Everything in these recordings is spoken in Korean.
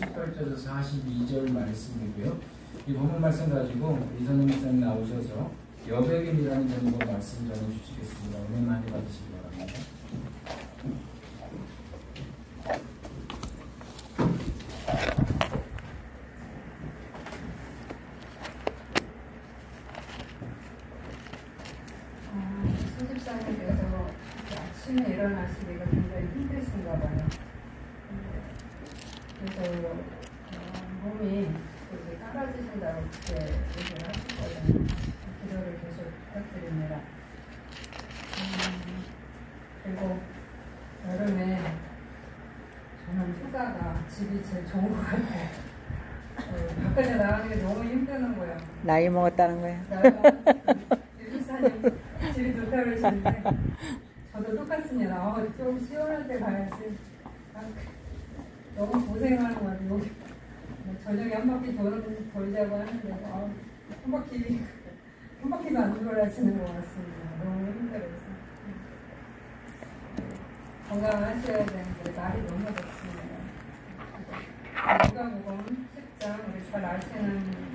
38절에서 42절 말씀이고요. 이 본문 말씀 가지고 이선영 목사님 나오셔서 여백인이라는 제목으로 말씀 전해주시겠습니다. 은혜 많이 받으시기 바랍니다. 소집사님께서 아침에 일어나시기가 굉장히 힘드신가 봐요. 그래서 몸이 이제 까라지신다고 그렇게 얘기를 하실 거예요. 기도를 계속 부탁드립니다. 그리고 여름에 저는 휴가가 집이 제일 좋은 것 같아요. 바깥에 나가는 게 너무 힘드는 거예요. 나이 먹었다는 거예요. 유기사님 집이 좋다고 그러시는데 저도 똑같습니다. 좀 시원할 때 가야지. 너무 고생하는 것 같아요. 여기 저녁에 한 바퀴 돌자고 하는데 한 바퀴도 안 돌아지는 것 같습니다. 너무 힘들어서. 건강하셔야 되는데 날이 너무 덥습니다. 누가복음 10장 우리 잘 아시는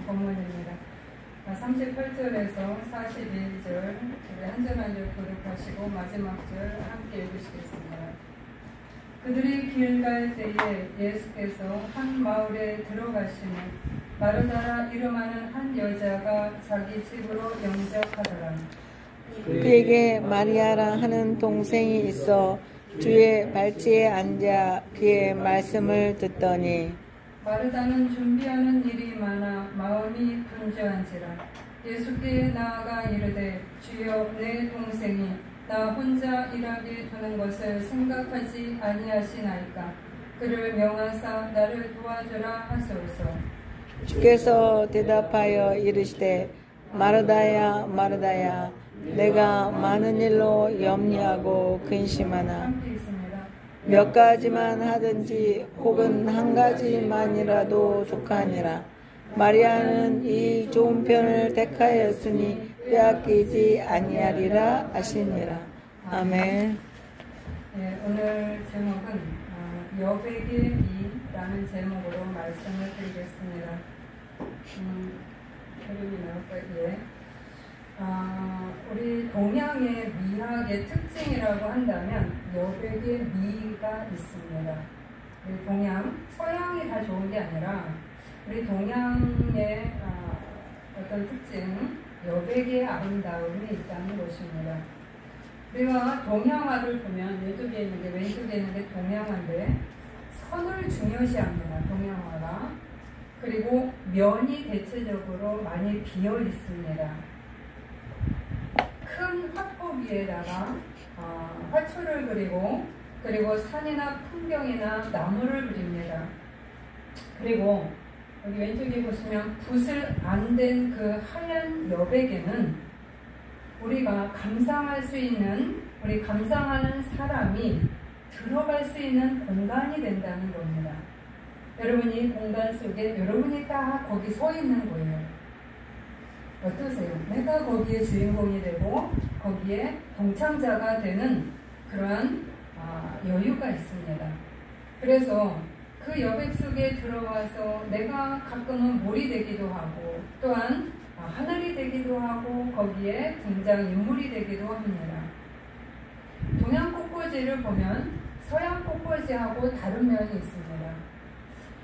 본문입니다. 38절에서 41절 우리 한 절 한 절 교독하시고 마지막 절 함께 읽으시겠습니다. 그들이 길 갈 때에 예수께서 한 마을에 들어가시니 마르다라 이름하는 한 여자가 자기 집으로 영접하더라. 그에게 마리아라 하는 동생이 있어 주의 발치에 앉아 그의 말씀을 듣더니 마르다는 준비하는 일이 많아 마음이 분주한지라. 예수께 나아가 이르되 주여 내 동생이 나 혼자 일하게 두는 것을 생각하지 아니하시나이까. 그를 명하사 나를 도와주라 하소서. 주께서 대답하여 이르시되 마르다야 마르다야 내가 많은 일로 염려하고 근심하나 몇 가지만 하든지 혹은 한 가지만이라도 족하니라. 마리아는 이 좋은 편을 택하였으니 빼앗기지 아니하리라 하시니라. 아멘. 네, 오늘 제목은 여백의 미라는 제목으로 말씀을 드리겠습니다. 그림이 나올까요? 우리 동양의 미학의 특징이라고 한다면 여백의 미가 있습니다. 우리 동양, 서양이 다 좋은 게 아니라 우리 동양의 어떤 특징, 여백의 아름다움이 있다는 것입니다. 우리가 동양화를 보면 왼쪽에 있는 게 왼쪽에 있는 게 동양화인데 선을 중요시합니다. 동양화가. 그리고 면이 대체적으로 많이 비어 있습니다. 큰 화법 위에다가 화초를 그리고 산이나 풍경이나 나무를 그립니다. 그리고 여기 왼쪽에 보시면 붓을 안 댄 그 하얀 여백에는 우리가 감상할 수 있는, 우리 감상하는 사람이 들어갈 수 있는 공간이 된다는 겁니다. 여러분 이 공간 속에 여러분이 딱 거기 서 있는 거예요. 어떠세요? 내가 거기에 주인공이 되고 거기에 동참자가 되는 그러한 여유가 있습니다. 그래서 그 여백 속에 들어와서 내가 가끔은 몰이 되기도 하고 또한 하늘이 되기도 하고 거기에 등장인물이 되기도 합니다. 동양 꽃꽂이를 보면 서양 꽃꽂이하고 다른 면이 있습니다.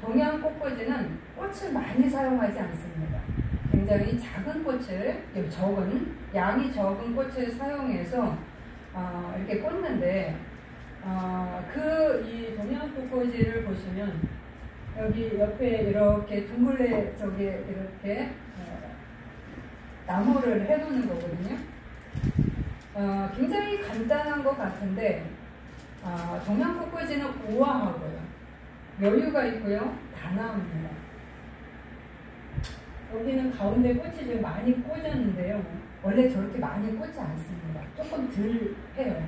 동양 꽃꽂이는 꽃을 많이 사용하지 않습니다. 굉장히 작은 꽃을, 양이 적은 꽃을 사용해서 이렇게 꽂는데 이 동양 꽃꽂이를 보시면 여기 옆에 이렇게 둥글레 쪽에 이렇게 나무를 해놓는 거거든요. 굉장히 간단한 것 같은데 동양 꽃꽂이는 우아하고요. 여유가 있고요. 단아합니다. 여기는 가운데 꽃이 좀 많이 꽂았는데요. 원래 저렇게 많이 꽂지 않습니다. 조금 덜 해요.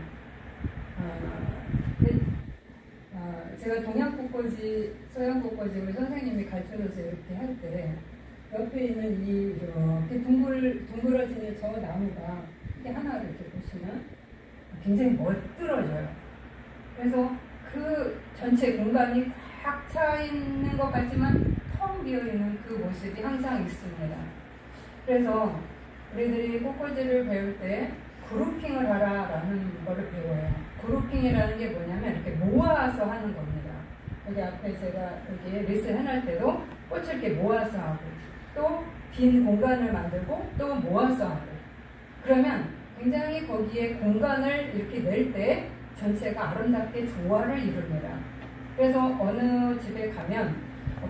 제가 동양 꽃꽂이, 서양 꽃꽂이 우리 선생님이 가르쳐줘서 이렇게 할 때 옆에 있는 이렇게 둥그러지는 저 나무가 이렇게 하나 이렇게 보시면 굉장히 멋들어져요. 그래서 그 전체 공간이 꽉 꽉 차 있는 것 같지만 텅 비어 있는 그 모습이 항상 있습니다. 그래서 우리들이 꽃꽂이를 배울 때 그룹핑을 하라라는 거를 배워요. 그룹핑이라는 게 뭐냐면 이렇게 모아서 하는 겁니다. 여기 앞에 제가 여기 리스 해놓을 때도 꽃을 이렇게 모아서 하고 또 빈 공간을 만들고 또 모아서 하고 그러면 굉장히 거기에 공간을 이렇게 낼 때 전체가 아름답게 조화를 이룹니다. 그래서 어느 집에 가면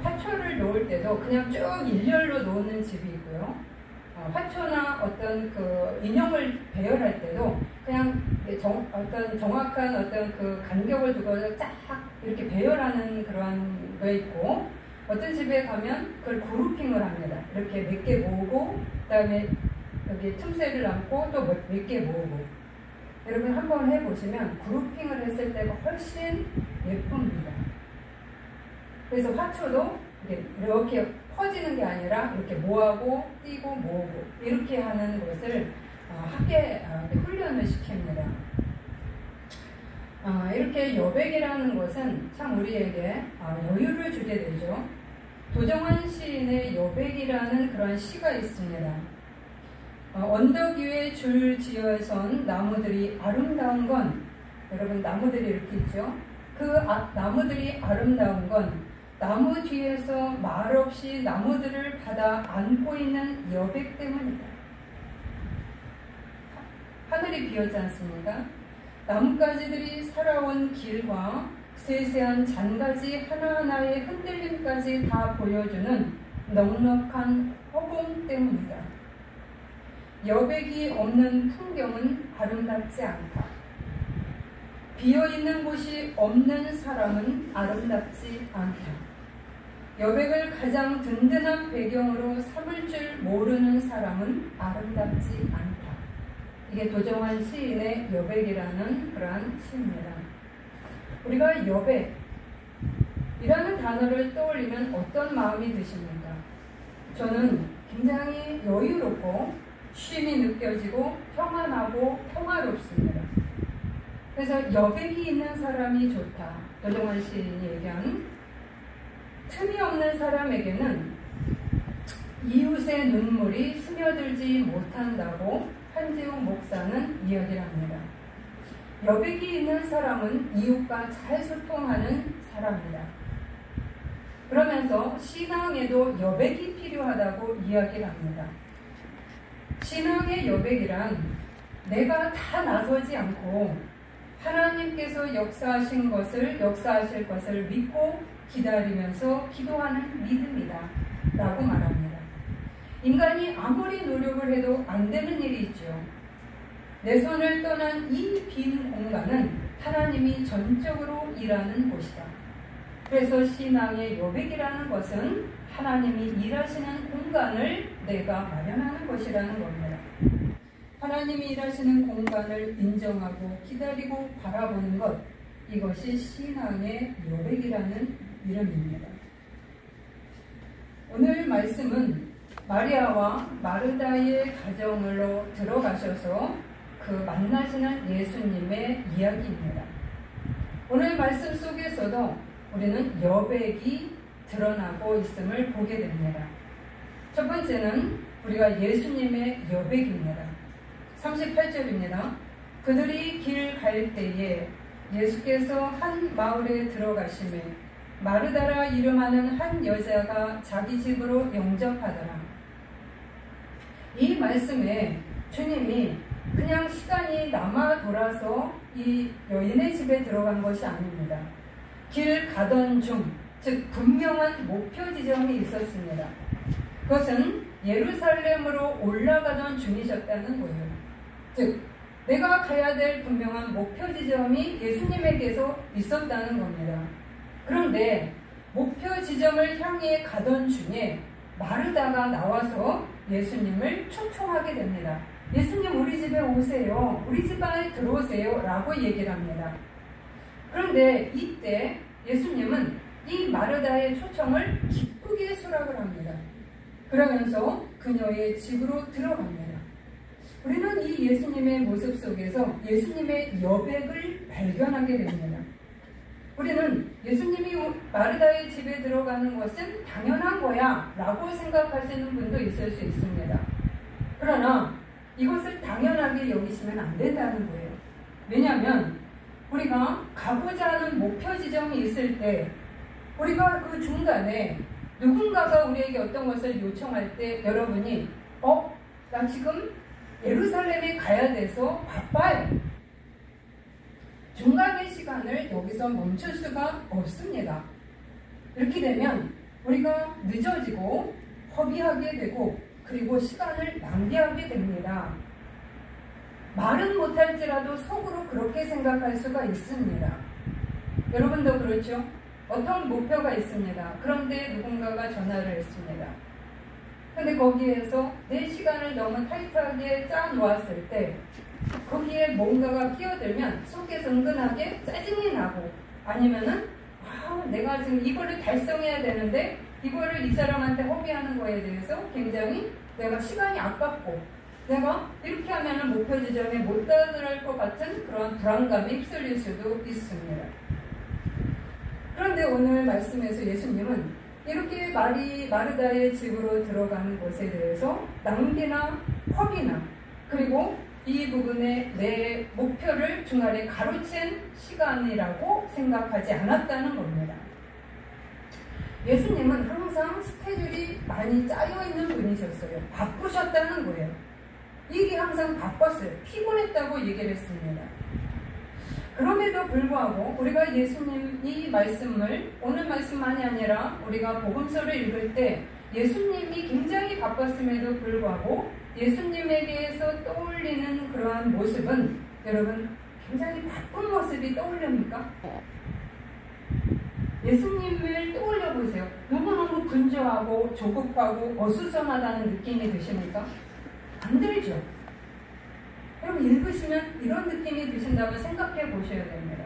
화초를 놓을 때도 그냥 쭉 일렬로 놓는 집이 있고요. 화초나 어떤 그 인형을 배열할 때도 그냥 어떤 정확한 어떤 그 간격을 두고 쫙 이렇게 배열하는 그런 거 있고 어떤 집에 가면 그걸 그룹핑을 합니다. 이렇게 몇 개 모으고 그다음에 여기 틈새를 남고 또 몇 개 모으고 여러분 한번 해보시면 그룹핑을 했을 때가 훨씬 예쁩니다. 그래서 화초도 이렇게 퍼지는 게 아니라 이렇게 모아고 띄고 모으고 이렇게 하는 것을 함께 훈련을 시킵니다. 이렇게 여백이라는 것은 참 우리에게 여유를 주게 되죠. 도정환 시인의 여백이라는 그런 시가 있습니다. 언덕 위에 줄 지어선 나무들이 아름다운 건 여러분 나무들이 이렇게 있죠. 그 나무들이 아름다운 건 나무 뒤에서 말없이 나무들을 받아 안고 있는 여백 때문이다. 하늘이 비었지 않습니까? 나뭇가지들이 살아온 길과 세세한 잔가지 하나하나의 흔들림까지 다 보여주는 넉넉한 허공 때문이다. 여백이 없는 풍경은 아름답지 않다. 비어있는 곳이 없는 사람은 아름답지 않다. 여백을 가장 든든한 배경으로 삼을 줄 모르는 사람은 아름답지 않다. 이게 도정환 시인의 여백이라는 그러한 시입니다. 우리가 여백이라는 단어를 떠올리면 어떤 마음이 드십니까? 저는 굉장히 여유롭고 쉼이 느껴지고 평안하고 평화롭습니다. 그래서 여백이 있는 사람이 좋다. 도정환 시인이 얘기한 틈이 없는 사람에게는 이웃의 눈물이 스며들지 못한다고 한지웅 목사는 이야기를 합니다. 여백이 있는 사람은 이웃과 잘 소통하는 사람이다. 그러면서 신앙에도 여백이 필요하다고 이야기를 합니다. 신앙의 여백이란 내가 다 나서지 않고 하나님께서 역사하실 것을 믿고 기다리면서 기도하는 믿음이다 라고 말합니다. 인간이 아무리 노력을 해도 안 되는 일이 있죠. 내 손을 떠난 이 빈 공간은 하나님이 전적으로 일하는 곳이다. 그래서 신앙의 여백이라는 것은 하나님이 일하시는 공간을 내가 마련하는 것이라는 겁니다. 하나님이 일하시는 공간을 인정하고 기다리고 바라보는 것, 이것이 신앙의 여백이라는 이름입니다. 오늘 말씀은 마리아와 마르다의 가정으로 들어가셔서 그 만나시는 예수님의 이야기입니다. 오늘 말씀 속에서도 우리는 여백이 드러나고 있음을 보게 됩니다. 첫 번째는 우리가 예수님의 여백입니다. 38절입니다. 그들이 길 갈 때에 예수께서 한 마을에 들어가시매 마르다라 이름하는 한 여자가 자기 집으로 영접하더라. 이 말씀에 주님이 그냥 시간이 남아 돌아서 이 여인의 집에 들어간 것이 아닙니다. 길 가던 중, 즉 분명한 목표 지점이 있었습니다. 그것은 예루살렘으로 올라가던 중이셨다는 거예요. 즉 내가 가야 될 분명한 목표 지점이 예수님에게서 있었다는 겁니다. 그런데 목표 지점을 향해 가던 중에 마르다가 나와서 예수님을 초청하게 됩니다. 예수님 우리 집에 오세요. 우리 집 안에 들어오세요. 라고 얘기를 합니다. 그런데 이때 예수님은 이 마르다의 초청을 기쁘게 수락을 합니다. 그러면서 그녀의 집으로 들어갑니다. 우리는 이 예수님의 모습 속에서 예수님의 여백을 발견하게 됩니다. 우리는 예수님이 마르다의 집에 들어가는 것은 당연한 거야 라고 생각하시는 분도 있을 수 있습니다. 그러나 이것을 당연하게 여기시면 안 된다는 거예요. 왜냐하면 우리가 가고자 하는 목표 지점이 있을 때 우리가 그 중간에 누군가가 우리에게 어떤 것을 요청할 때 여러분이 나 지금 예루살렘에 가야 돼서 바빠요. 중간의 시간을 여기서 멈출 수가 없습니다. 이렇게 되면 우리가 늦어지고 허비하게 되고 그리고 시간을 낭비하게 됩니다. 말은 못할지라도 속으로 그렇게 생각할 수가 있습니다. 여러분도 그렇죠? 어떤 목표가 있습니다. 그런데 누군가가 전화를 했습니다. 근데 거기에서 내 시간을 너무 타이트하게 짜놓았을 때 거기에 뭔가가 끼어들면 속에서 은근하게 짜증이 나고 아니면은 내가 지금 이거를 달성해야 되는데 이거를 이 사람한테 허비하는 거에 대해서 굉장히 내가 시간이 아깝고 내가 이렇게 하면은 목표 지점에 못 다다를 것 같은 그런 불안감이 휩쓸릴 수도 있습니다. 그런데 오늘 말씀에서 예수님은 이렇게 마르다의 집으로 들어가는 것에 대해서 낭비나 허비나 그리고 이 부분에 내 목표를 중간에 가로챈 시간이라고 생각하지 않았다는 겁니다. 예수님은 항상 스케줄이 많이 짜여있는 분이셨어요. 바쁘셨다는 거예요. 일이 항상 바빴어요. 피곤했다고 얘기를 했습니다. 그럼에도 불구하고 우리가 예수님 이 말씀을 오늘 말씀만이 아니라 우리가 복음서를 읽을 때 예수님이 굉장히 바빴음에도 불구하고 예수님에게서 떠올리는 그러한 모습은 여러분 굉장히 바쁜 모습이 떠올립니까? 예수님을 떠올려 보세요. 너무너무 분주하고 조급하고 어수선하다는 느낌이 드십니까? 안 들죠? 여러분 읽으시면 이런 느낌이 드신다면 생각해 보셔야 됩니다.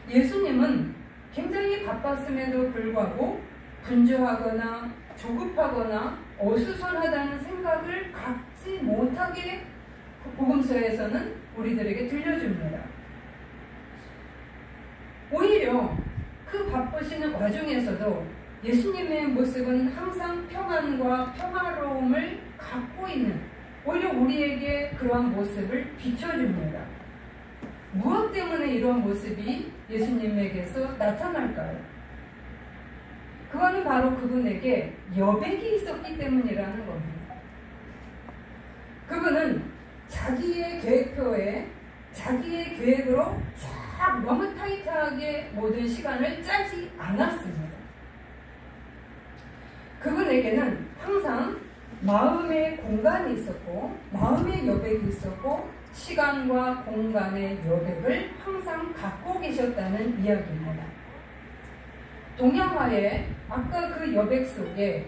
예수님은 굉장히 바빴음에도 불구하고 분주하거나 조급하거나 어수선하다는 생각을 갖지 못하게 복음서에서는 우리들에게 들려줍니다. 오히려 그 바쁘시는 와중에서도 예수님의 모습은 항상 평안과 평화로움을 갖고 있는 오히려 우리에게 그러한 모습을 비춰줍니다. 무엇 때문에 이런 모습이 예수님에게서 나타날까요? 그거는 바로 그분에게 여백이 있었기 때문이라는 겁니다. 그분은 자기의 계획표에 자기의 계획으로 쫙 너무 타이트하게 모든 시간을 짜지 않았습니다. 그분에게는 항상 마음의 공간이 있었고 마음의 여백이 있었고 시간과 공간의 여백을 항상 갖고 계셨다는 이야기입니다. 동양화에 아까 그 여백 속에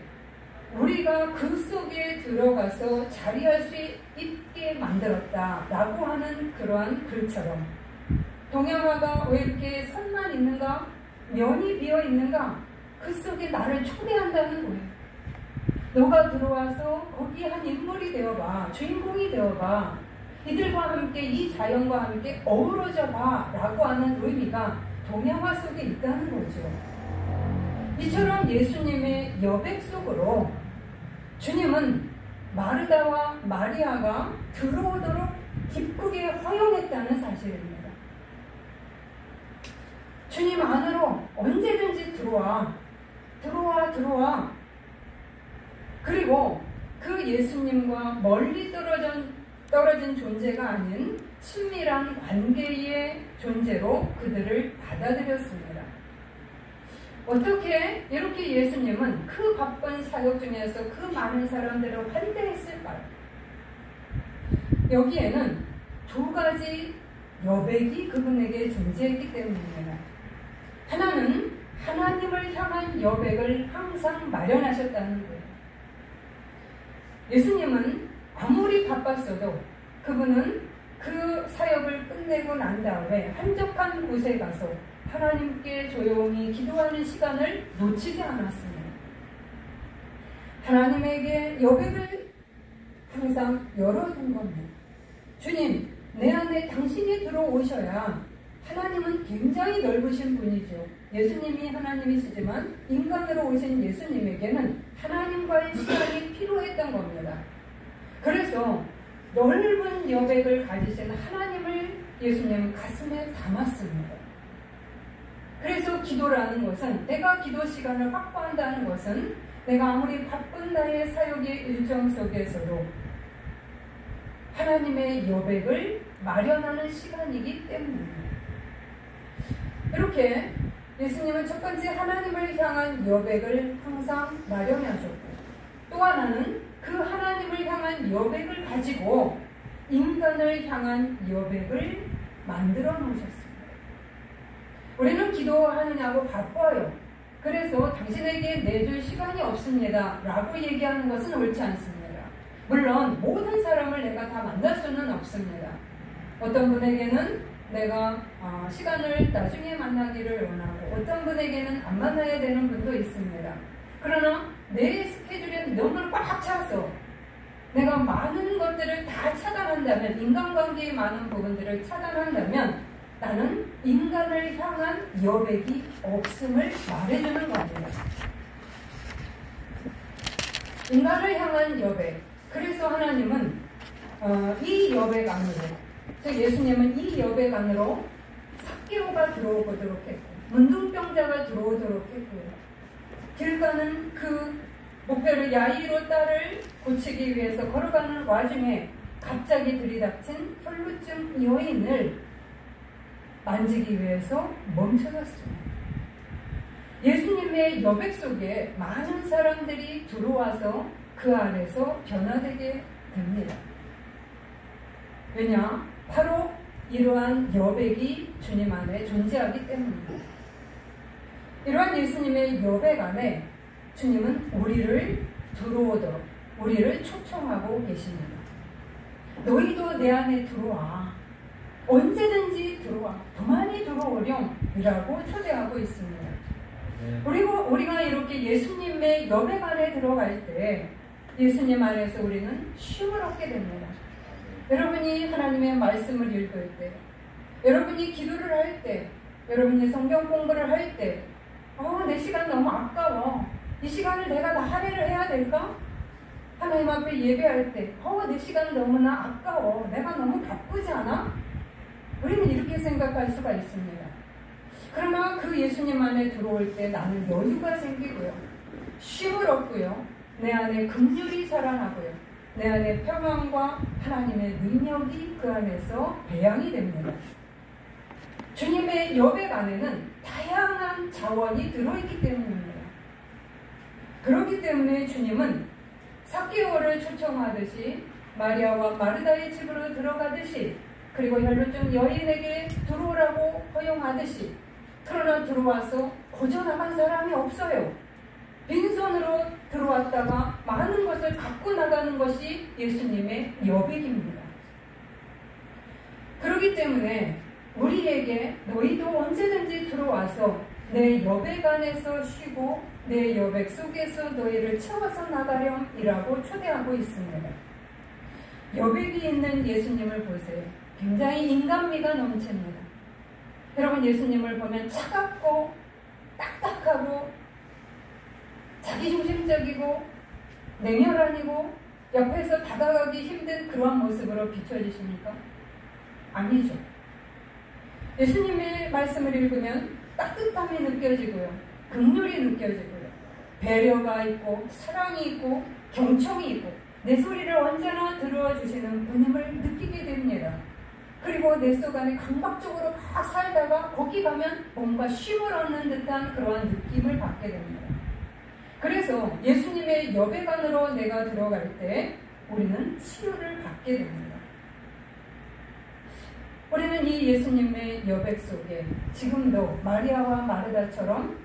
우리가 그 속에 들어가서 자리할 수 있게 만들었다라고 하는 그러한 글처럼 동양화가 왜 이렇게 선만 있는가? 면이 비어 있는가? 그 속에 나를 초대한다는 거예요. 너가 들어와서 거기 한 인물이 되어봐. 주인공이 되어봐. 이들과 함께 이 자연과 함께 어우러져 봐 라고 하는 의미가 동양화 속에 있다는 거죠. 이처럼 예수님의 여백 속으로 주님은 마르다와 마리아가 들어오도록 기쁘게 허용했다는 사실입니다. 주님 안으로 언제든지 들어와. 그리고 그 예수님과 멀리 떨어진 존재가 아닌 친밀한 관계의 존재로 그들을 받아들였습니다. 어떻게 이렇게 예수님은 그 바쁜 사역 중에서 그 많은 사람들을 환대했을까요? 여기에는 두 가지 여백이 그분에게 존재했기 때문입니다. 하나는 하나님을 향한 여백을 항상 마련하셨다는 거예요. 예수님은 아무리 바빴어도 그분은 그 사역을 끝내고 난 다음에 한적한 곳에 가서 하나님께 조용히 기도하는 시간을 놓치지 않았습니다. 하나님에게 여백을 항상 열어둔 겁니다. 주님, 내 안에 당신이 들어오셔야 하나님은 굉장히 넓으신 분이죠. 예수님이 하나님이시지만 인간으로 오신 예수님에게는 하나님과의 시간이 필요했던 겁니다. 그래서 넓은 여백을 가지신 하나님을 예수님은 가슴에 담았습니다. 그래서 기도라는 것은, 내가 기도 시간을 확보한다는 것은 내가 아무리 바쁜 나의 사역의 일정 속에서도 하나님의 여백을 마련하는 시간이기 때문입니다. 이렇게 예수님은 첫 번째 하나님을 향한 여백을 항상 마련하셨고, 또 하나는 그 하나님을 향한 여백을 가지고 인간을 향한 여백을 만들어 놓으셨습니다. 우리는 기도하느냐고 바빠요. 그래서 당신에게 내줄 시간이 없습니다 라고 얘기하는 것은 옳지 않습니다. 물론 모든 사람을 내가 다 만날 수는 없습니다. 어떤 분에게는 내가 시간을 나중에 만나기를 원하고, 어떤 분에게는 안 만나야 되는 분도 있습니다. 그러나 내 스케줄이 너무 꽉 차서 내가 많은 것들을 다 차단한다면, 인간관계의 많은 부분들을 차단한다면 나는 인간을 향한 여백이 없음을 말해주는 겁니다. 인간을 향한 여백. 그래서 하나님은 이 여백 안으로, 즉 예수님은 이 여백 안으로 삭개오가 들어오도록 했고, 문둥병자가 들어오도록 했고요. 길 가는 그 목표를 야이로 딸을 고치기 위해서 걸어가는 와중에 갑자기 들이닥친 혈루증 여인을 만지기 위해서 멈춰섰습니다. 예수님의 여백 속에 많은 사람들이 들어와서 그 안에서 변화되게 됩니다. 왜냐? 바로 이러한 여백이 주님 안에 존재하기 때문입니다. 이러한 예수님의 여백 안에 주님은 우리를 들어오도록, 우리를 초청하고 계십니다. 너희도 내 안에 들어와. 언제든지 들어와. 더 많이 들어오렴. 이라고 초대하고 있습니다. 그리고 우리가 이렇게 예수님의 여백 안에 들어갈 때 예수님 안에서 우리는 쉼을 얻게 됩니다. 여러분이 하나님의 말씀을 읽을 때, 여러분이 기도를 할 때, 여러분이 성경 공부를 할 때, 내 시간 너무 아까워. 이 시간을 내가 다 할애를 해야 될까? 하나님 앞에 예배할 때, 내 시간 너무나 아까워. 내가 너무 바쁘지 않아? 우리는 이렇게 생각할 수가 있습니다. 그러나 그 예수님 안에 들어올 때 나는 여유가 생기고요. 쉼을 얻고요. 내 안에 긍휼이 살아나고요. 내 안에 평안과 하나님의 능력이 그 안에서 배양이 됩니다. 주님의 여백 안에는 다양한 자원이 들어있기 때문입니다. 그렇기 때문에 주님은 삭개오를 초청하듯이 마리아와 마르다의 집으로 들어가듯이, 그리고 혈루증 여인에게 들어오라고 허용하듯이, 그러나 들어와서 거저나간 사람이 없어요. 빈손으로 들어왔다가 많은 것을 갖고 나가는 것이 예수님의 여백입니다. 그렇기 때문에 우리에게 너희도 언제든지 들어와서 내 여백 안에서 쉬고 내 여백 속에서 너희를 채워서 나가렴 이라고 초대하고 있습니다. 여백이 있는 예수님을 보세요. 굉장히 인간미가 넘칩니다. 여러분, 예수님을 보면 차갑고 딱딱하고 자기중심적이고 냉혈한이고 옆에서 다가가기 힘든 그러한 모습으로 비춰지십니까? 아니죠. 예수님의 말씀을 읽으면 따뜻함이 느껴지고요. 긍휼이 느껴지고요. 배려가 있고 사랑이 있고 경청이 있고 내 소리를 언제나 들어주시는 분임을 느끼게 됩니다. 그리고 내 속 안에 강박적으로 막 살다가 거기 가면 뭔가 쉼을 얻는 듯한 그러한 느낌을 받게 됩니다. 그래서 예수님의 여백 안으로 내가 들어갈 때 우리는 치유를 받게 됩니다. 우리는 이 예수님의 여백 속에 지금도 마리아와 마르다처럼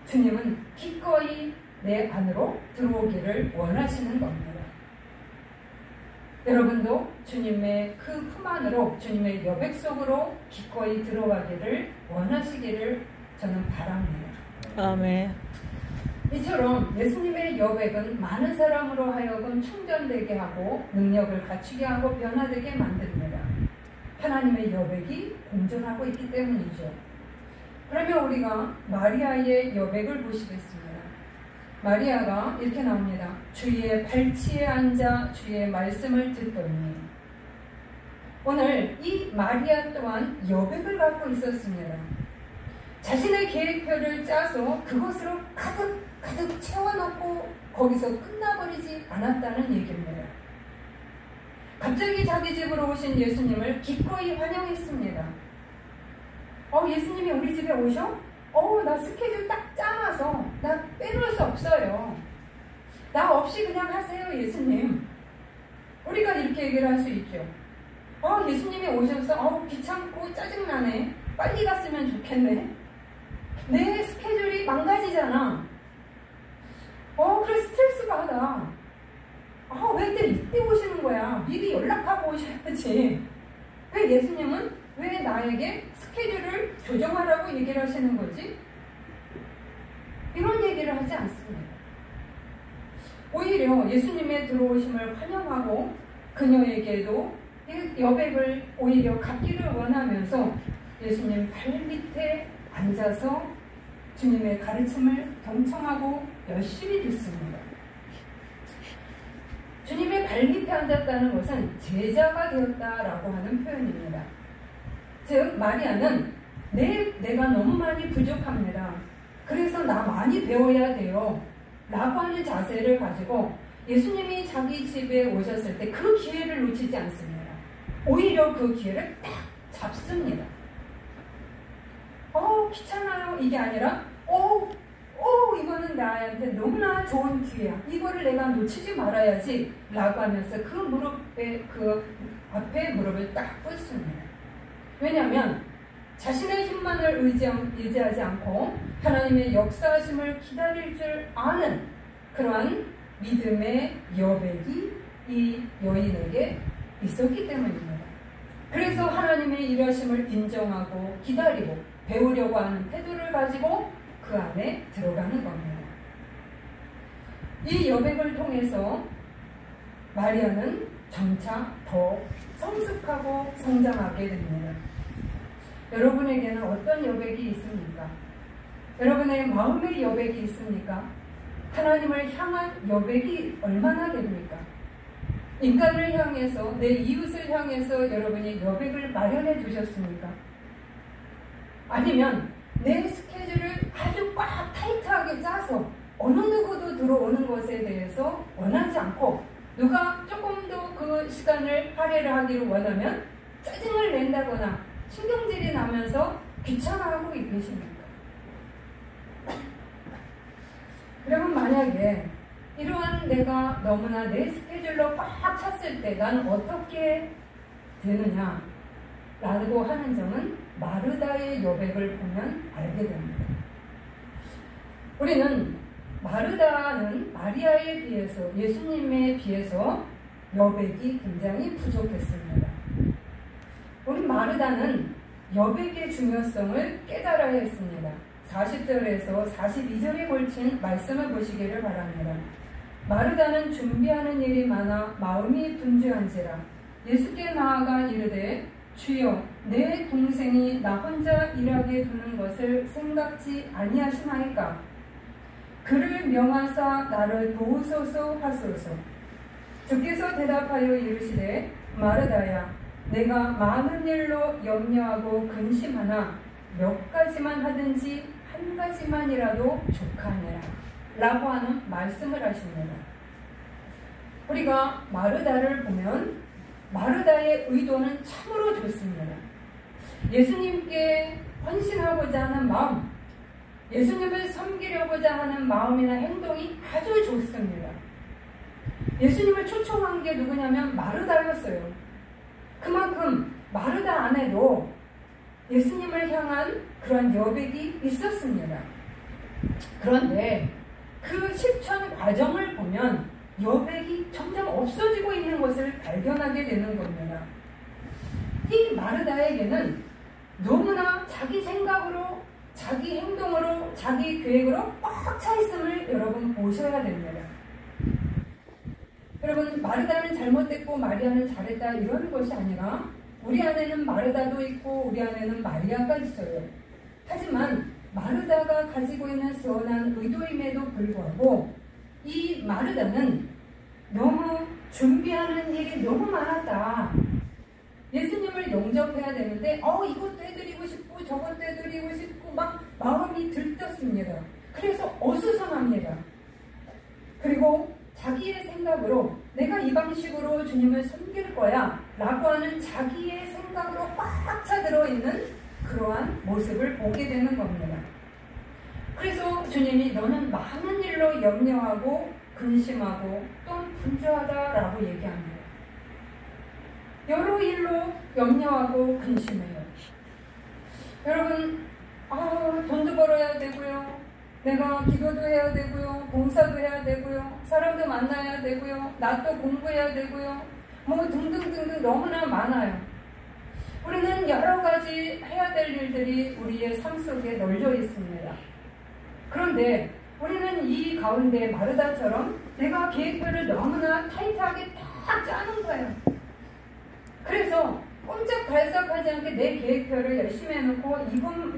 주님은 기꺼이 내 안으로 들어오기를 원하시는 겁니다. 여러분도 주님의 그 품 안으로, 주님의 여백 속으로 기꺼이 들어가기를 원하시기를 저는 바랍니다. 아멘. 이처럼 예수님의 여백은 많은 사람으로 하여금 충전되게 하고 능력을 갖추게 하고 변화되게 만듭니다. 하나님의 여백이 공존하고 있기 때문이죠. 그러면 우리가 마리아의 여백을 보시겠습니다. 마리아가 이렇게 나옵니다. 주의 발치에 앉아 주의 말씀을 듣더니. 오늘 이 마리아 또한 여백을 갖고 있었습니다. 자신의 계획표를 짜서 그것으로 가득 채워놓고 거기서 끝나버리지 않았다는 얘기입니다. 갑자기 자기 집으로 오신 예수님을 기꺼이 환영했습니다. 예수님이 우리 집에 오셔? 나 스케줄 딱 짜놔서 나 빼놓을 수 없어요. 나 없이 그냥 하세요, 예수님. 우리가 이렇게 얘기를 할 수 있죠. 예수님이 오셔서 귀찮고 짜증나네. 빨리 갔으면 좋겠네. 내 스케줄이 망가지잖아. 그래 스트레스 받아. 왜 이때 오시는 거야? 미리 연락하고 오셔야지. 왜 예수님은 왜 나에게 스케줄을 조정하라고 얘기를 하시는 거지? 이런 얘기를 하지 않습니다. 오히려 예수님의 들어오심을 환영하고 그녀에게도 여백을 오히려 갖기를 원하면서 예수님 발밑에 앉아서 주님의 가르침을 경청하고 열심히 듣습니다. 주님의 발밑에 앉았다는 것은 제자가 되었다라고 하는 표현입니다. 즉 마리아는 내가 너무 많이 부족합니다. 그래서 나 많이 배워야 돼요 라고 하는 자세를 가지고 예수님이 자기 집에 오셨을 때 그 기회를 놓치지 않습니다. 오히려 그 기회를 딱 잡습니다. 귀찮아요 이게 아니라 이거는 나한테 너무나 좋은 기회야. 이거를 내가 놓치지 말아야지 라고 하면서 그 앞에 무릎을 딱 꿇습니다. 왜냐하면 자신의 힘만을 의지하지 않고 하나님의 역사하심을 기다릴 줄 아는 그러한 믿음의 여백이 이 여인에게 있었기 때문입니다. 그래서 하나님의 일하심을 인정하고 기다리고 배우려고 하는 태도를 가지고 그 안에 들어가는 겁니다. 이 여백을 통해서 마리아는 점차 더 성숙하고 성장하게 됩니다. 여러분에게는 어떤 여백이 있습니까? 여러분의 마음의 여백이 있습니까? 하나님을 향한 여백이 얼마나 됩니까? 인간을 향해서, 내 이웃을 향해서 여러분이 여백을 마련해 두셨습니까? 아니면 내 스케줄을 아주 꽉 타이트하게 짜서 어느 누구도 들어오는 것에 대해서 원하지 않고 누가 조금 더 그 시간을 할애를 하기를 원하면 짜증을 낸다거나 신경질이 나면서 귀찮아하고 계십니까? 그러면 만약에 이러한 내가 너무나 내 스케줄로 꽉 찼을 때 나는 어떻게 되느냐 라고 하는 점은 마르다의 여백을 보면 알게 됩니다. 우리는 마르다는 마리아에 비해서, 예수님에 비해서 여백이 굉장히 부족했습니다. 우리 마르다는 여백의 중요성을 깨달아야 했습니다. 40절에서 42절에 걸친 말씀을 보시기를 바랍니다. 마르다는 준비하는 일이 많아 마음이 분주한지라 예수께 나아가 이르되 주여 내 동생이 나 혼자 일하게 두는 것을 생각지 아니하시나이까? 그를 명하사 나를 도우소서 하소서. 주께서 대답하여 이르시되 마르다야 내가 많은 일로 염려하고 근심하나 몇 가지만 하든지 한 가지만이라도 족하니라 라고 하는 말씀을 하십니다. 우리가 마르다를 보면 마르다의 의도는 참으로 좋습니다. 예수님께 헌신하고자 하는 마음, 예수님을 섬기려고자 하는 마음이나 행동이 아주 좋습니다. 예수님을 초청한 게 누구냐면 마르다였어요. 그만큼 마르다 안에도 예수님을 향한 그런 여백이 있었습니다. 그런데 그 실천 과정을 보면 여백이 점점 없어지고 있는 것을 발견하게 되는 겁니다. 이 마르다에게는 너무나 자기 생각으로, 자기 행동으로, 자기 계획으로 꽉 차 있음을 여러분 보셔야 됩니다. 여러분, 마르다는 잘못됐고 마리아는 잘했다 이런 것이 아니라 우리 안에는 마르다도 있고 우리 안에는 마리아가 있어요. 하지만 마르다가 가지고 있는 선한 의도임에도 불구하고 이 마르다는 너무 준비하는 일이 너무 많았다. 예수님을 영접해야 되는데 이것도 해드리고 싶고 저것도 해드리고 싶고 막 마음이 들떴습니다. 그래서 어수선합니다. 그리고 자기의 생각으로 내가 이 방식으로 주님을 섬길 거야 라고 하는 자기의 생각으로 꽉 차 들어있는 그러한 모습을 보게 되는 겁니다. 그래서 주님이 너는 많은 일로 염려하고 근심하고 또한 분주하다라고 얘기합니다. 여러 일로 염려하고 근심해요. 여러분, 돈도 벌어야 되고요. 내가 기도도 해야 되고요. 봉사도 해야 되고요. 사람도 만나야 되고요. 나 또 공부해야 되고요. 뭐 등등등등 너무나 많아요. 우리는 여러 가지 해야 될 일들이 우리의 삶 속에 널려 있습니다. 그런데 우리는 이 가운데 마르다처럼 내가 계획표를 너무나 타이트하게 딱 짜는 거예요. 그래서 꼼짝달싹하지 않게 내 계획표를 열심히 해놓고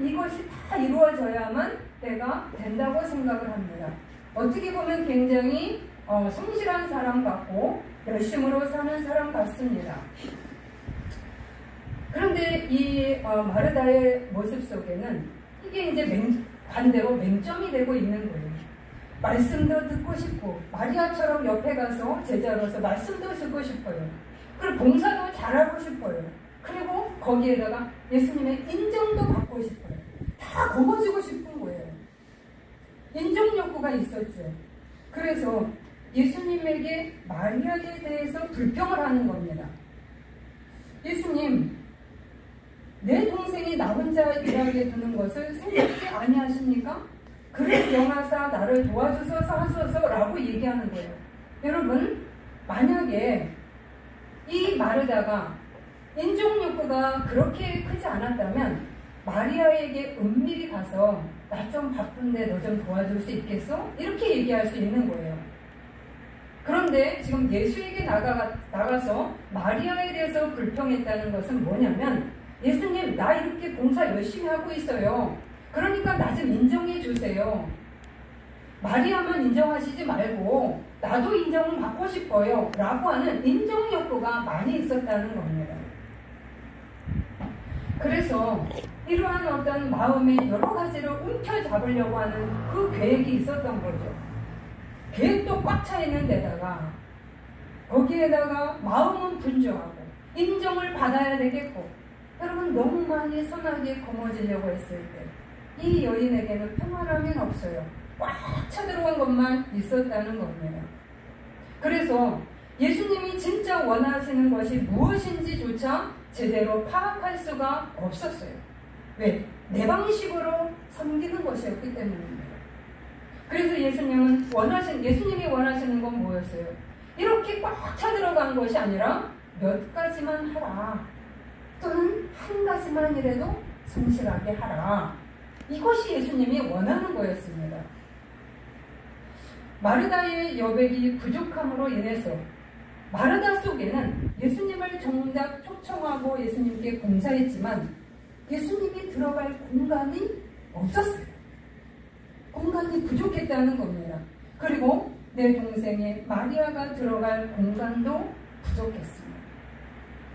이것이 다 이루어져야만 내가 된다고 생각을 합니다. 어떻게 보면 굉장히 성실한 사람 같고 열심으로 사는 사람 같습니다. 그런데 이 마르다의 모습 속에는 이게 이제 반대로 맹점이 되고 있는 거예요. 말씀도 듣고 싶고 마리아처럼 옆에 가서 제자로서 말씀도 듣고 싶어요. 그리고 봉사도 잘하고 싶어요. 그리고 거기에다가 예수님의 인정도 받고 싶어요. 다 거머쥐고 싶은 거예요. 인정 욕구가 있었죠. 그래서 예수님에게 마리아에 대해서 불평을 하는 겁니다. 예수님, 내 동생이 나 혼자 일하게 두는 것을 생각지 아니하십니까? 그를 영하사 나를 도와주소서 하소서라고 얘기하는 거예요. 여러분, 만약에 이 마르다가 인종욕구가 그렇게 크지 않았다면 마리아에게 은밀히 가서 나 좀 바쁜데 너 좀 도와줄 수 있겠어? 이렇게 얘기할 수 있는 거예요. 그런데 지금 예수에게 나가서 마리아에 대해서 불평했다는 것은 뭐냐면 예수님, 나 이렇게 봉사 열심히 하고 있어요. 그러니까 나 좀 인정해 주세요. 마리아만 인정하시지 말고 나도 인정을 받고 싶어요 라고 하는 인정 욕구가 많이 있었다는 겁니다. 그래서 이러한 어떤 마음의 여러 가지를 움켜잡으려고 하는 그 계획이 있었던 거죠. 계획도 꽉 차 있는 데다가 거기에다가 마음은 분주하고 인정을 받아야 되겠고 여러분 너무 많이 선하게 거머쥐려고 했을 때 이 여인에게는 평안함이 없어요. 꽉 차들어간 것만 있었다는 겁니다. 그래서 예수님이 진짜 원하시는 것이 무엇인지조차 제대로 파악할 수가 없었어요. 왜? 내 방식으로 섬기는 것이었기 때문입니다. 그래서 예수님이 원하시는 건 뭐였어요? 이렇게 꽉 차들어간 것이 아니라 몇 가지만 하라. 또는 한 가지만이라도 성실하게 하라. 이것이 예수님이 원하는 거였습니다. 마르다의 여백이 부족함으로 인해서 마르다 속에는 예수님을 정작 초청하고 예수님께 봉사했지만 예수님이 들어갈 공간이 없었어요. 공간이 부족했다는 겁니다. 그리고 내 동생의 마리아가 들어갈 공간도 부족했습니다.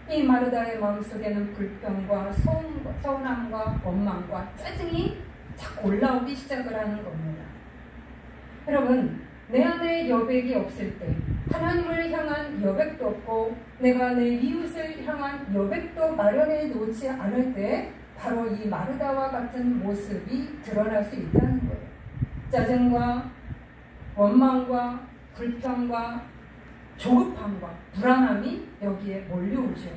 이 마르다의 마음속에는 불평과 서운함과 원망과 짜증이 자꾸 올라오기 시작을 하는 겁니다. 여러분, 내 안에 여백이 없을 때 하나님을 향한 여백도 없고 내가 내 이웃을 향한 여백도 마련해 놓지 않을 때 바로 이 마르다와 같은 모습이 드러날 수 있다는 거예요. 짜증과 원망과 불평과 조급함과 불안함이 여기에 몰려오죠.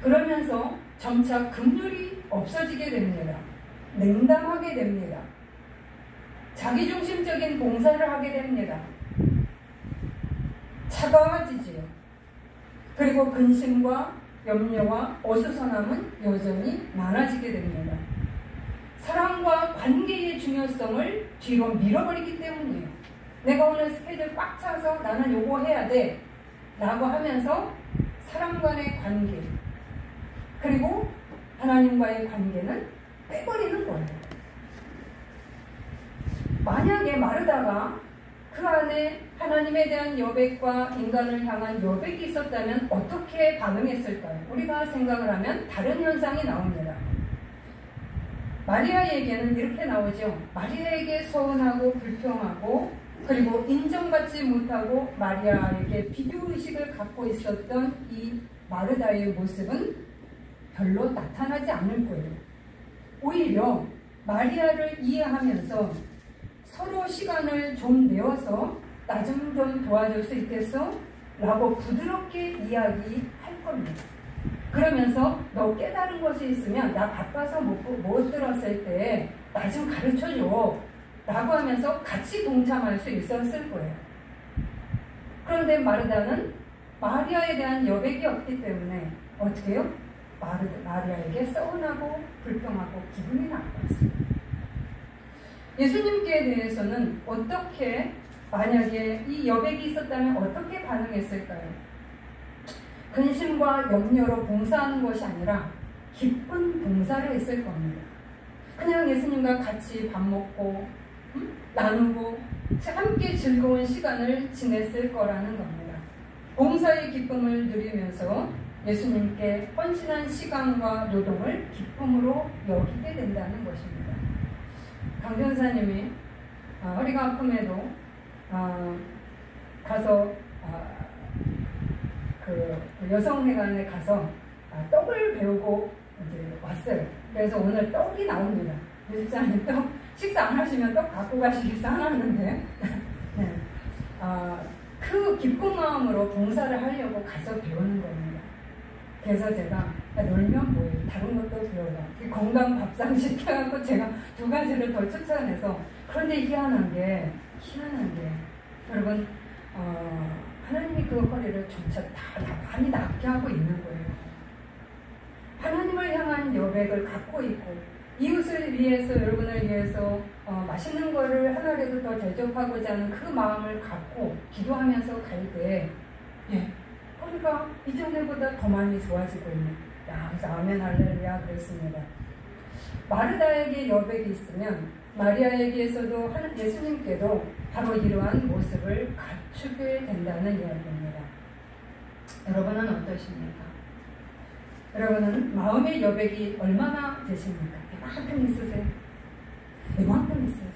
그러면서 점차 긍휼이 없어지게 됩니다. 냉담하게 됩니다. 자기중심적인 봉사를 하게 됩니다. 차가워지지요. 그리고 근심과 염려와 어수선함은 여전히 많아지게 됩니다. 사랑과 관계의 중요성을 뒤로 밀어버리기 때문이에요. 내가 오늘 스케줄 꽉 차서 나는 요거 해야 돼 라고 하면서 사람 간의 관계, 그리고 하나님과의 관계는 빼버리는 거예요. 만약에 마르다가 그 안에 하나님에 대한 여백과 인간을 향한 여백이 있었다면 어떻게 반응했을까요? 우리가 생각을 하면 다른 현상이 나옵니다. 마리아에게는 이렇게 나오죠. 마리아에게 서운하고 불평하고 그리고 인정받지 못하고 마리아에게 비교의식을 갖고 있었던 이 마르다의 모습은 별로 나타나지 않을 거예요. 오히려 마리아를 이해하면서 서로 시간을 좀 내어서 나 좀 도와줄 수 있겠어? 라고 부드럽게 이야기할 겁니다. 그러면서 너 깨달은 것이 있으면 나 바빠서 못 들었을 때 나 좀 가르쳐줘 라고 하면서 같이 동참할 수 있었을 거예요. 그런데 마르다는 마리아에 대한 여백이 없기 때문에 어떻게 해요? 마리아에게 서운하고 불평하고 기분이 나빴어요. 예수님께 대해서는 어떻게, 만약에 이 여백이 있었다면 어떻게 반응했을까요? 근심과 염려로 봉사하는 것이 아니라 기쁜 봉사를 했을 겁니다. 그냥 예수님과 같이 밥 먹고 나누고 함께 즐거운 시간을 지냈을 거라는 겁니다. 봉사의 기쁨을 누리면서 예수님께 헌신한 시간과 노동을 기쁨으로 여기게 된다는 것입니다. 강 변사님이 허리가 아픔에도 가서 그 여성회관에 가서 떡을 배우고 이제 왔어요. 그래서 오늘 떡이 나옵니다. 일장님 떡 식사 안 하시면 떡 갖고 가시기 싸놨는데 네. 그 기쁜 마음으로 봉사를 하려고 가서 배우는 겁니다. 그래서 제가 놀면 뭐예요? 다른 것도 배워라. 건강 밥상 시켜갖고 제가 두 가지를 더 추천해서 그런데 희한한 게 여러분 하나님이 그 허리를 조차 다 많이 낫게 하고 있는 거예요. 하나님을 향한 여백을 갖고 있고 이웃을 위해서 여러분을 위해서 맛있는 거를 하나라도 더 대접하고자 하는 그 마음을 갖고 기도하면서 갈 때 허리가 이전보다 더 많이 좋아지고 있는 그래서 아멘 할렐루야 그랬습니다. 마르다에게 여백이 있으면 마리아에게서도 예수님께도 바로 이러한 모습을 갖추게 된다는 이야기입니다. 여러분은 어떠십니까? 여러분은 마음의 여백이 얼마나 되십니까? 이만큼 있으세요? 이만큼 있으세요?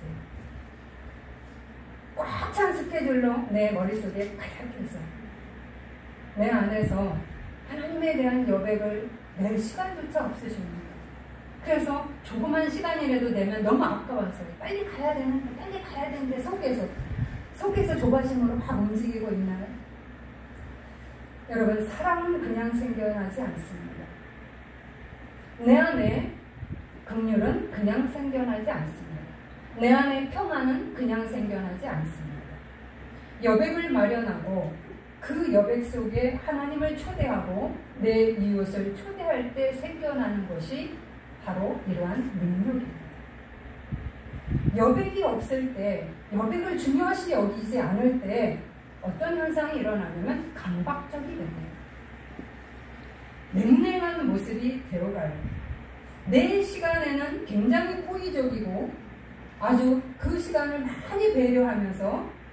꽉 찬 스케줄로 내 머릿속에 가득 해서 내 안에서 하나님에 대한 여백을 낼 시간조차 없으십니다. 그래서 조그만 시간이라도 내면 너무 아까워서 빨리 가야 되는데 속에서 조바심으로 막 움직이고 있나요? 여러분, 사랑은 그냥 생겨나지 않습니다. 내 안에 긍휼은 그냥 생겨나지 않습니다. 내 안에 평안은 그냥 생겨나지 않습니다. 여백을 마련하고 그 여백 속에 하나님을 초대하고 내 이웃을 초대할 때 생겨나는 것이 바로 이러한 능력입니다. 여백이 없을 때, 여백을 중요시 여기지 않을 때 어떤 현상이 일어나냐면 강박적이 됩니다. 냉랭한 모습이 되어가요. 내 시간에는 굉장히 호의적이고 아주 그 시간을 많이 배려하면서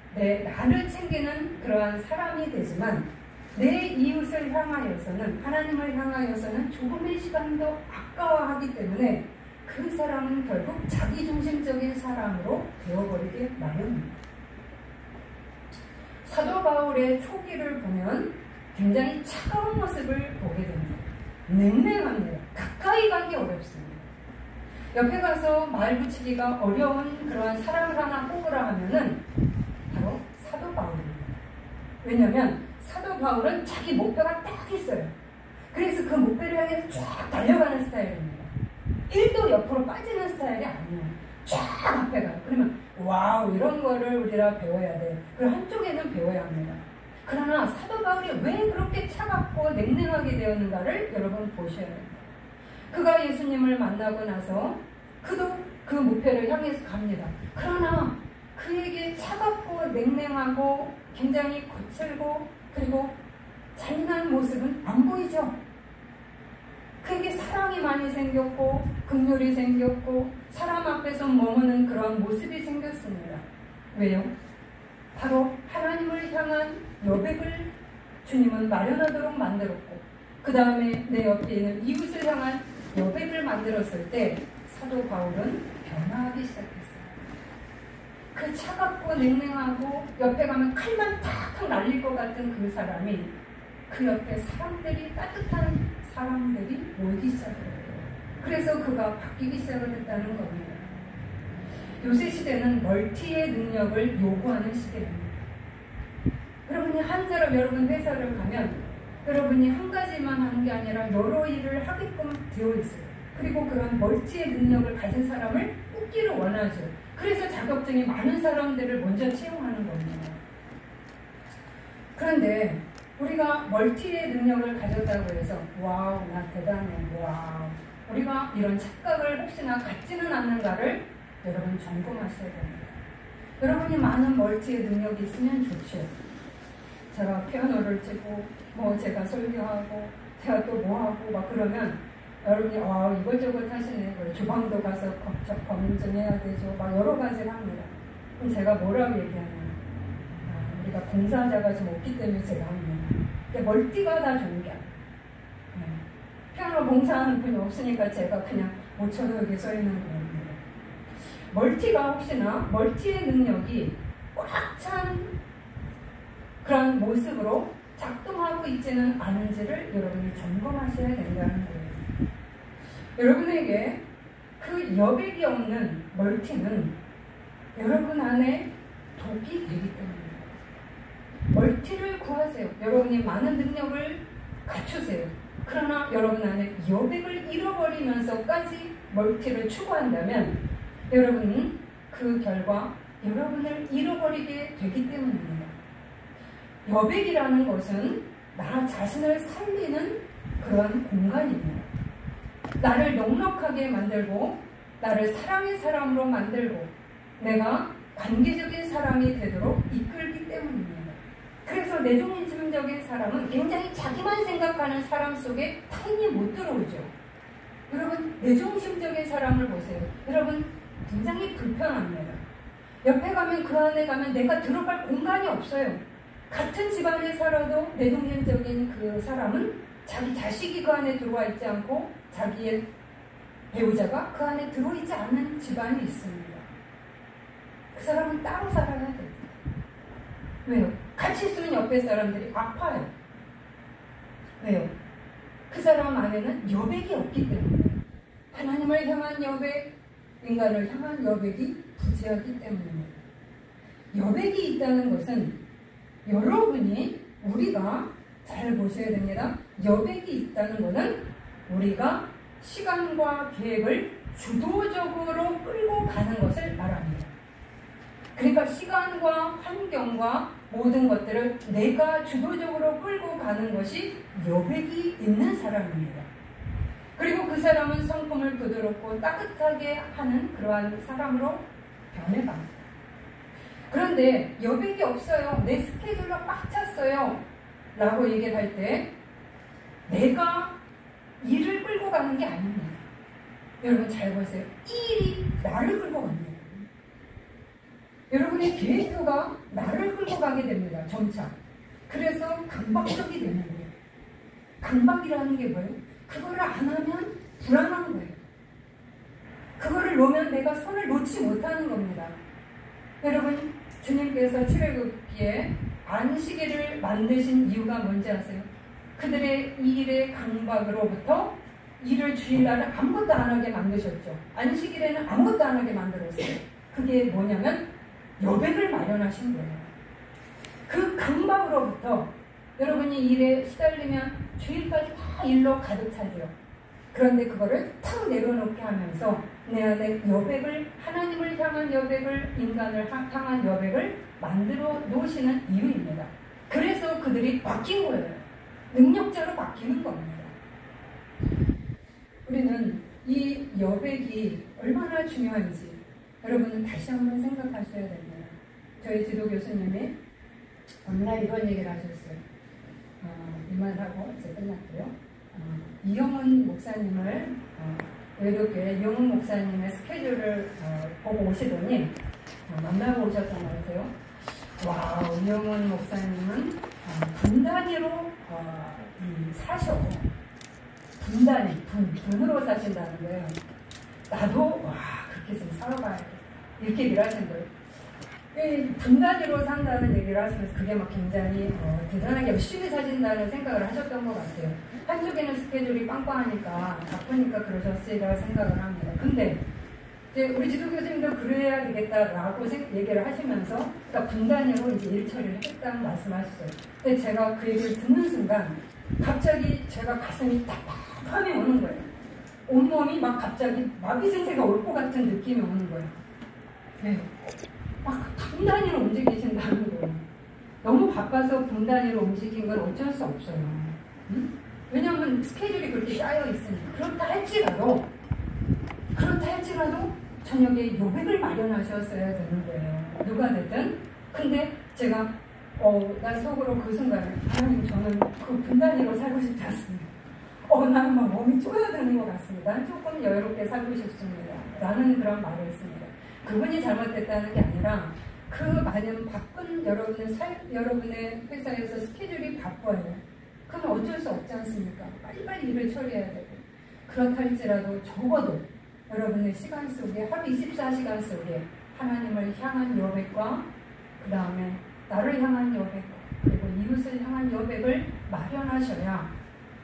나를 챙기는 그러한 사람이 되지만 내 이웃을 향하여서는, 하나님을 향하여서는 조금의 시간도 아까워하기 때문에 그 사람은 결국 자기중심적인 사람으로 되어버리게 마련입니다. 사도 바울의 초기를 보면 굉장히 차가운 모습을 보게 됩니다. 냉랭합니다. 가까이 가기 어렵습니다. 옆에 가서 말 붙이기가 어려운 그러한 사람을 하나 꼽으라 하면은 바로 사도 바울입니다. 왜냐하면 사도 바울은 자기 목표가 딱 있어요. 그래서 그 목표를 향해서 쫙 달려가는 스타일입니다. 1도 옆으로 빠지는 스타일이 아니에요. 쫙 앞에 가요. 그러면 와우, 이런 거를 우리가 배워야 돼. 그리고 한쪽에는 배워야 합니다. 그러나 사도 바울이 왜 그렇게 차갑고 냉랭하게 되었는가를 여러분 보셔야 됩니다. 그가 예수님을 만나고 나서 그도 그 목표를 향해서 갑니다. 그러나 그에게 차갑고 냉랭하고 굉장히 거칠고 그리고 잔인한 모습은 안 보이죠. 그에게 사랑이 많이 생겼고 긍휼이 생겼고 사람 앞에서 머무는 그런 모습이 생겼습니다. 왜요? 바로 하나님을 향한 여백을 주님은 마련하도록 만들었고 그 다음에 내 옆에 있는 이웃을 향한 여백을 만들었을 때 사도 바울은 변화하기 시작했어요. 그 차갑고 냉랭하고 옆에 가면 칼만 탁탁 날릴 것 같은 그 사람이 그 옆에 사람들이 따뜻한 사람들이 모이기 시작해요. 그래서 그가 바뀌기 시작을 했다는 겁니다. 요새 시대는 멀티의 능력을 요구하는 시대입니다. 여러분이 한 사람, 여러분 회사를 가면 여러분이 한 가지만 하는 게 아니라 여러 일을 하게끔 되어 있어요. 그리고 그런 멀티의 능력을 가진 사람을 뽑기를 원하죠. 그래서 자격증이 많은 사람들을 먼저 채용하는 겁니다. 그런데 우리가 멀티의 능력을 가졌다고 해서 와우 나 대단해 와우 우리가 이런 착각을 혹시나 갖지는 않는가를 여러분 점검하셔야 됩니다. 여러분이 많은 멀티의 능력이 있으면 좋죠. 제가 피아노를 치고 뭐 제가 설교하고 제가 또 뭐하고 막 그러면 여러분이 이것저것 하시네. 주방도 가서 검증해야 되죠. 막 여러 가지를 합니다. 그럼 제가 뭐라고 얘기하냐면 우리가 봉사자가 좀 없기 때문에 제가 합니다. 근데 멀티가 다 좋은 게 아니에요. 피아노 봉사하는 분이 없으니까 제가 그냥 5천 원 여기 써 있는 겁니다. 멀티가 혹시나 멀티의 능력이 꽉 찬 그런 모습으로 작동하고 있지는 않은지를 여러분이 점검하셔야 된다는 거예요. 여러분에게 그 여백이 없는 멀티는 여러분 안에 독이 되기 때문입니다. 멀티를 구하세요. 여러분이 많은 능력을 갖추세요. 그러나 여러분 안에 여백을 잃어버리면서까지 멀티를 추구한다면 여러분은 그 결과 여러분을 잃어버리게 되기 때문입니다. 여백이라는 것은 나 자신을 살리는 그러한 공간입니다. 나를 넉넉하게 만들고 나를 사랑의 사람으로 만들고 내가 관계적인 사람이 되도록 이끌기 때문입니다. 그래서 내종인심적인 사람은 굉장히 자기만 생각하는 사람 속에 타인이 못 들어오죠. 여러분 내종심적인 사람을 보세요. 여러분 굉장히 불편합니다. 옆에 가면 그 안에 가면 내가 들어갈 공간이 없어요. 같은 집안에 살아도 내종신적인 그 사람은 자기 자식이 그 안에 들어와 있지 않고 자기의 배우자가 그 안에 들어있지 않은 집안이 있습니다. 그 사람은 따로 살아야 됩니다. 왜요? 같이 있으면 옆에 사람들이 아파요. 왜요? 그 사람 안에는 여백이 없기 때문에 하나님을 향한 여백, 인간을 향한 여백이 부재하기 때문입니다. 여백이 있다는 것은 여러분이 우리가 잘 보셔야 됩니다. 여백이 있다는 것은 우리가 시간과 계획을 주도적으로 끌고 가는 것을 말합니다. 그러니까 시간과 환경과 모든 것들을 내가 주도적으로 끌고 가는 것이 여백이 있는 사람입니다. 그리고 그 사람은 성품을 부드럽고 따뜻하게 하는 그러한 사람으로 변해갑니다. 그런데 여백이 없어요. 내 스케줄로 꽉 찼어요. 라고 얘기를 할 때 내가 일을 끌고 가는 게 아닙니다. 여러분 잘 보세요. 이 일이 나를 끌고 갑니다. 여러분의 계획표가 나를 끌고 가게 됩니다. 점차. 그래서 강박적이 되는 거예요. 강박이라는 게 뭐예요? 그거를 안 하면 불안한 거예요. 그거를 놓으면 내가 손을 놓지 못하는 겁니다. 여러분 주님께서 출애굽기에 안식일을 만드신 이유가 뭔지 아세요? 그들의 이 일의 강박으로부터 일을 주일날은 아무것도 안 하게 만드셨죠. 안식일에는 아무것도 안 하게 만들었어요. 그게 뭐냐면 여백을 마련하신 거예요. 그 강박으로부터 여러분이 일에 시달리면 주일까지 다 일로 가득 차죠. 그런데 그거를 탁 내려놓게 하면서 내 안에 여백을, 하나님을 향한 여백을, 인간을 향한 여백을 만들어 놓으시는 이유입니다. 그래서 그들이 바뀐 거예요. 능력자로 바뀌는 겁니다. 우리는 이 여백이 얼마나 중요한지 여러분은 다시 한번 생각하셔야 됩니다. 저희 지도 교수님이 어느 날 이런 얘기를 하셨어요. 이 말하고 이제 끝났고요. 이영훈 목사님을 이렇게 이영훈 목사님의 스케줄을 보고 오시더니 만나고 오셨던 것 같아요. 와, 이영훈 목사님은 분 단위로 사셔. 분 단위, 분으로 사신다는 거예요. 나도 그렇게 좀 살아봐야겠다. 이렇게 얘기를 하신 거예요. 분 단위로 산다는 얘기를 하시면서 그게 막 굉장히 대단하게 열심히 사신다는 생각을 하셨던 것 같아요. 한쪽에는 스케줄이 빵빵하니까 바쁘니까 그러셨으리라 생각을 합니다. 근데 이제 우리 지도 교수님도 그래야 되겠다라고 얘기를 하시면서 그러니까 분 단위로 이제 일 처리를 했다는 말씀하셨어요. 근데 제가 그 얘기를 듣는 순간 갑자기 제가 가슴이 답답함이 오는 거예요. 온몸이 막 갑자기 마비 증세가 올 것 같은 느낌이 오는 거예요. 네. 막 분 단위로 움직이신다는 거예요. 너무 바빠서 분 단위로 움직인 건 어쩔 수 없어요. 응? 왜냐하면 스케줄이 그렇게 짜여 있으니까. 그렇다 할지라도 저녁에 요백을 마련하셨어야 되는 거예요. 누가 됐든. 근데 제가 난 속으로 그 순간에 하나님 저는 그 분 단위로 살고 싶지 않습니다. 나는 막 몸이 쪼여드는 것 같습니다. 조금 여유롭게 살고 싶습니다. 라는 그런 말을 했습니다. 그분이 잘못됐다는 게 아니라 그 많은 바쁜 여러분의 회사에서 스케줄이 바빠요. 그럼 어쩔 수 없지 않습니까? 빨리빨리 일을 처리해야 되고. 그렇다 할지라도 적어도 여러분의 시간 속에 하루 24시간 속에 하나님을 향한 여백과 그 다음에 나를 향한 여백과 그리고 이웃을 향한 여백을 마련하셔야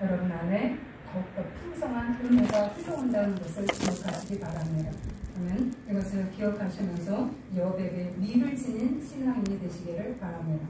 여러분 안에 더욱더 풍성한 은혜가 흘러온다는 것을 기억하시기 바랍니다. 그러면 이것을 기억하시면서 여백에 미를 지닌 신앙인이 되시기를 바랍니다.